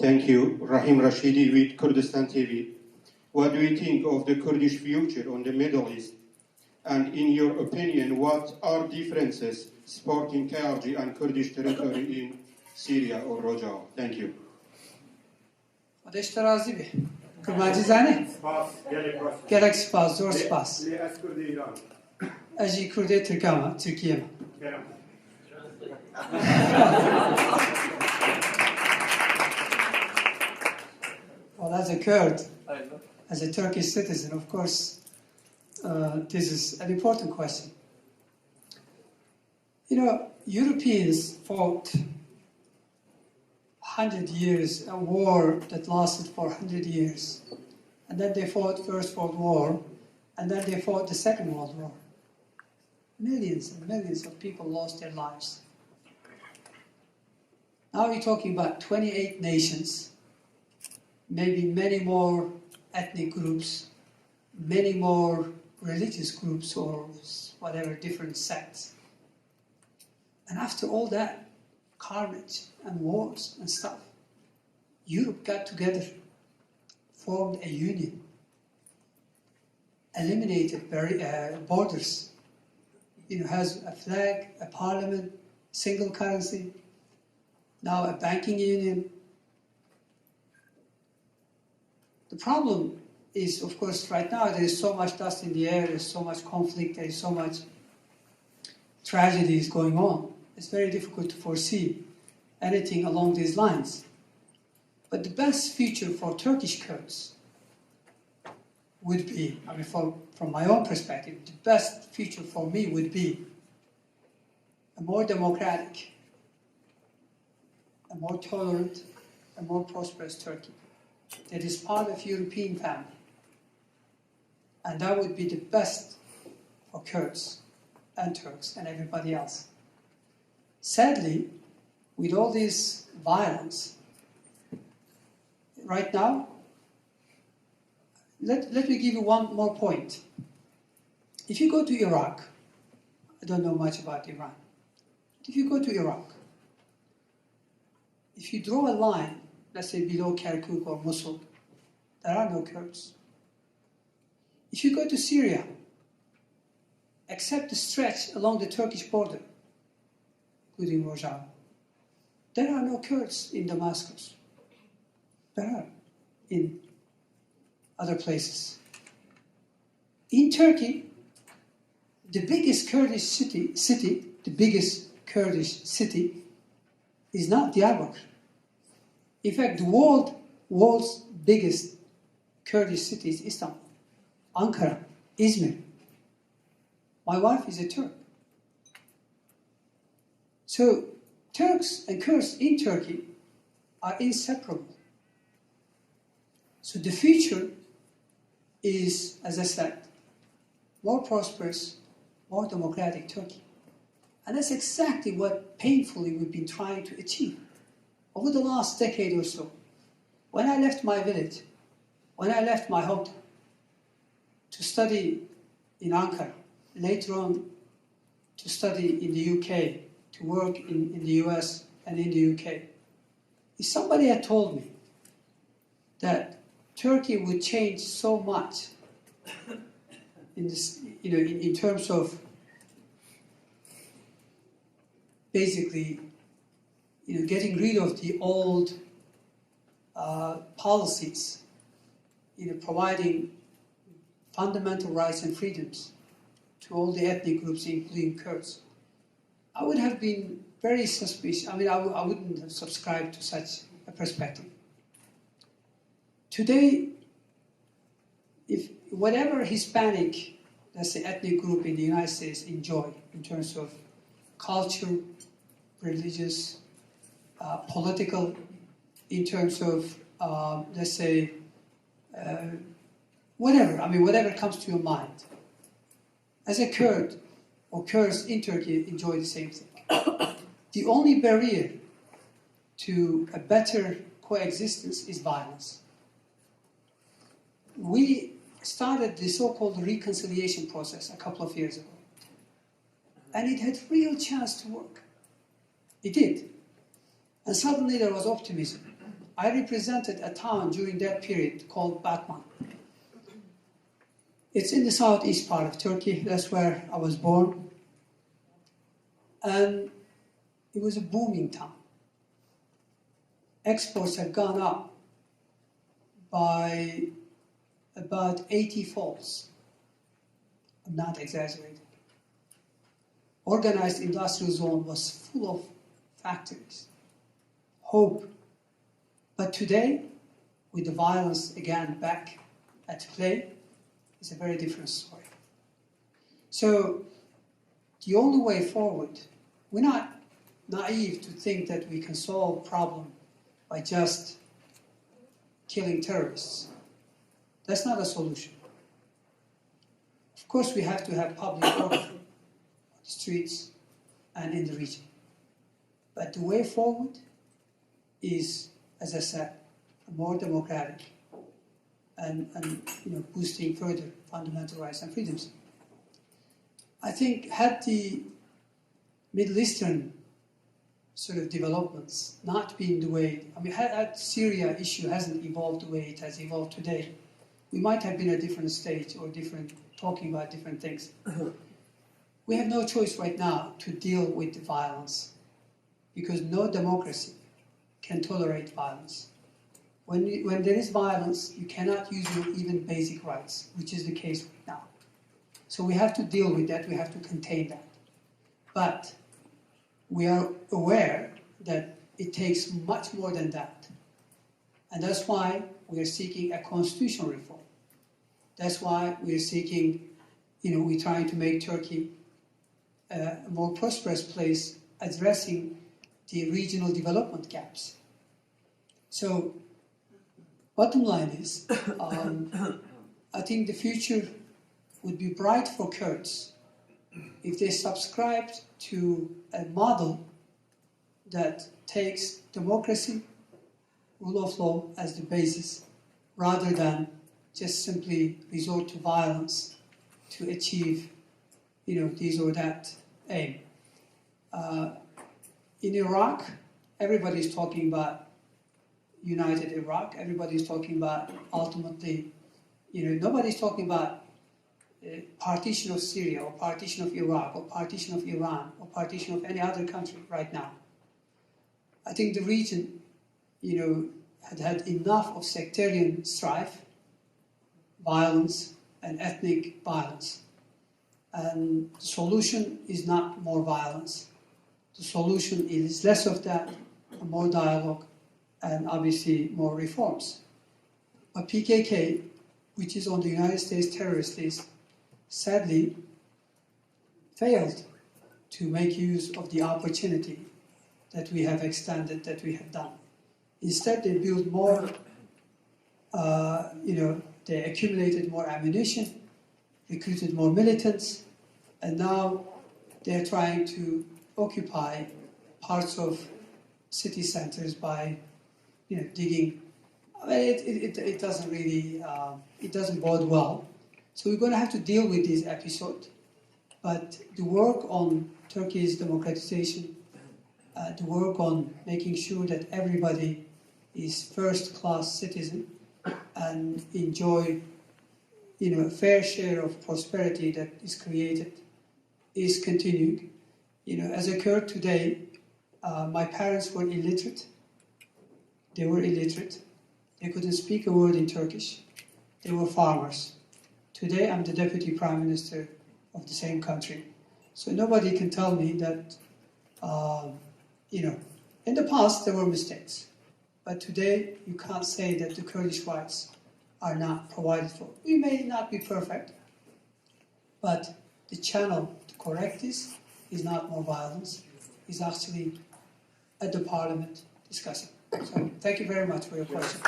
Thank you. Rahim Rashidi with Kurdistan TV. What do you think of the Kurdish future on the Middle East? And in your opinion, what are differences supporting KRG and Kurdish territory in Syria or Rojava? Thank you. خودش ترازی به کرماجی زنه گلکس سپاس زور سپاس اجی کرده ترکیه Well, as a Kurd, as a Turkish citizen, of course, this is an important question. You know, Europeans fought 100 years, a war that lasted for 100 years. And then they fought First World War, and then they fought the Second World War. Millions and millions of people lost their lives. Now we're talking about 28 nations, maybe many more ethnic groups, many more religious groups or whatever, different sects. And after all that carnage and wars and stuff, Europe got together, formed a union, eliminated borders, has a flag, a parliament, single currency, now a banking union. The problem is, of course, right now there is so much dust in the air, there's so much conflict, there is so much tragedies going on. It's very difficult to foresee anything along these lines. But the best future for Turkish Kurds would be, from my own perspective, the best future for me would be a more democratic, a more tolerant, a more prosperous Turkey that is part of European family. And that would be the best for Kurds and Turks and everybody else. Sadly, with all this violence, right now, let me give you one more point. If you go to Iraq, I don't know much about Iran, but if you go to Iraq, if you draw a line, let's say below Kirkuk or Mosul, there are no Kurds. If you go to Syria, except the stretch along the Turkish border, including Rojava, there are no Kurds in Damascus. There are in other places. In Turkey, the biggest Kurdish city, is not Diyarbakir. In fact, the world's biggest Kurdish city is Istanbul, Ankara, Izmir. My wife is a Turk. So Turks and Kurds in Turkey are inseparable. So the future is, as I said, more prosperous, more democratic Turkey. And that's exactly what painfully we've been trying to achieve over the last decade or so. When I left my village, when I left my hometown to study in Ankara, later on to study in the UK, to work in the US and in the UK, if somebody had told me that Turkey would change so much in this, in terms of basically, getting rid of the old policies, providing fundamental rights and freedoms to all the ethnic groups, including Kurds, I would have been very suspicious. I wouldn't have subscribed to such a perspective. Today, if whatever Hispanic, let's say, ethnic group in the United States enjoy in terms of culture, religious, political, in terms of, let's say, whatever comes to your mind. As a Kurd, or Kurds in Turkey enjoy the same thing. The only barrier to a better coexistence is violence. We started the so-called reconciliation process a couple of years ago. And it had real chance to work. It did. And suddenly there was optimism. I represented a town during that period called Batman. It's in the southeast part of Turkey. That's where I was born. And it was a booming town. Exports had gone up by about 80 folds. I'm not exaggerating. Organized industrial zone was full of factories. Hope. But today, with the violence again back at play, it's a very different story. So the only way forward, we're not naive to think that we can solve a problem by just killing terrorists. That's not a solution. Of course, we have to have public order on the streets and in the region. But the way forward is, as I said, more democratic and boosting further fundamental rights and freedoms. I think had the Middle Eastern sort of developments not been the way, had Syria issue hasn't evolved the way it has evolved today, we might have been at a different stage or talking about different things. We have no choice right now to deal with the violence because no democracy can tolerate violence. When there is violence, you cannot use your even basic rights, which is the case right now. So we have to deal with that, we have to contain that. But we are aware that it takes much more than that. And that's why we are seeking a constitutional reform. That's why we are seeking, we're trying to make Turkey a more prosperous place, addressing the regional development gaps. So, bottom line is, I think the future would be bright for Kurds if they subscribed to a model that takes democracy, rule of law as the basis, rather than just simply resort to violence to achieve, this or that aim. In Iraq, everybody's talking about united Iraq. Everybody's talking about ultimately, nobody's talking about partition of Syria or partition of Iraq or partition of Iran or partition of any other country right now. I think the region, had enough of sectarian strife, violence, and ethnic violence. And the solution is not more violence. The solution is less of that, more dialogue, and obviously more reforms. But PKK, which is on the United States terrorist list, sadly failed to make use of the opportunity that we have extended, that we have done. Instead, they built more, they accumulated more ammunition, recruited more militants, and now they're trying to occupy parts of city centers by, digging. It doesn't really, it doesn't bode well. So we're going to have to deal with this episode. But the work on Turkey's democratization, the work on making sure that everybody is first-class citizen and enjoy, a fair share of prosperity that is created, is continuing. As a Kurd today, my parents were illiterate. They were illiterate. They couldn't speak a word in Turkish. They were farmers. Today, I'm the deputy prime minister of the same country. So nobody can tell me that, in the past there were mistakes. But today, you can't say that the Kurdish rights are not provided for. We may not be perfect, but the channel to correct this is not more violence, is actually at the parliament discussing. So thank you very much for your question.